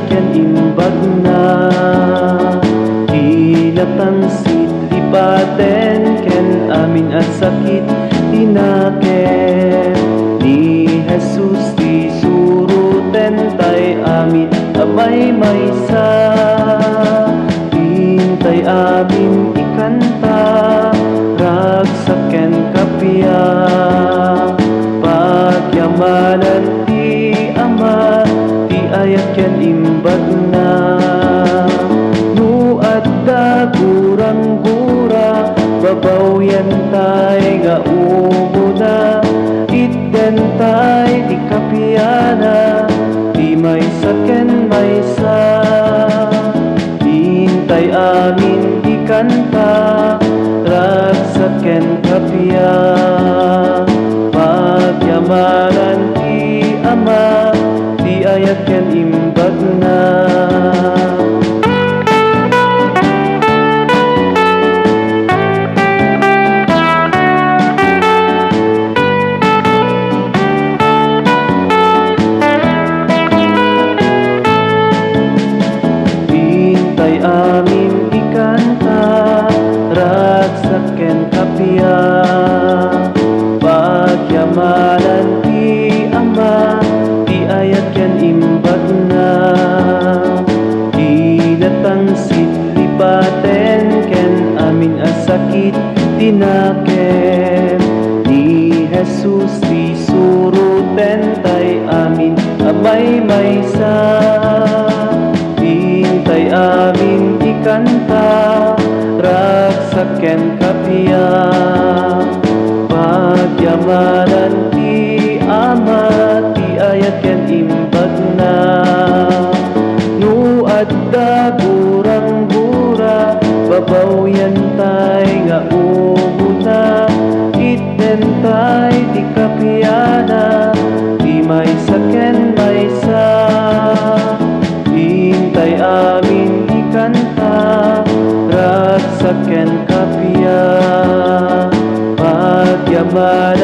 ken imbag na. Kinatangsit lipaten ken amin at sakit tinaken. Ni Jesus ti suruten tay amin abay maysa. Hintay amin ikanta ragsak ken kapya. Pagyamanan ti Ama ti ayat ken imbag na. No adda gurang-gura babawyan tay nga ubo na. Itten tay ti kapyana ti maysa ken maysa. Hintay amin ikanta ragsak ken kapya. Pagyamanan ti Ama ti ayat ken imbag na. Hintay amin ikanta ragsak ken kapya. Pagyamanan ti Ama ti ayat ken imbag na. Kinatangsit lipaten ken amin a sakit tinaken. Ni Jesus ti suruten tay amin abay maysa. Hintay amin ikanta ragsak ken kapya. Pagyamanan ti Ama ti ayat ken imbag na. No adda gurang-gura babawyan tay nga ubo na. Itten tay ti kapyana ti maysa ken maysa. Hintay amin ikanta ragsak ken kapya. Pagyamanan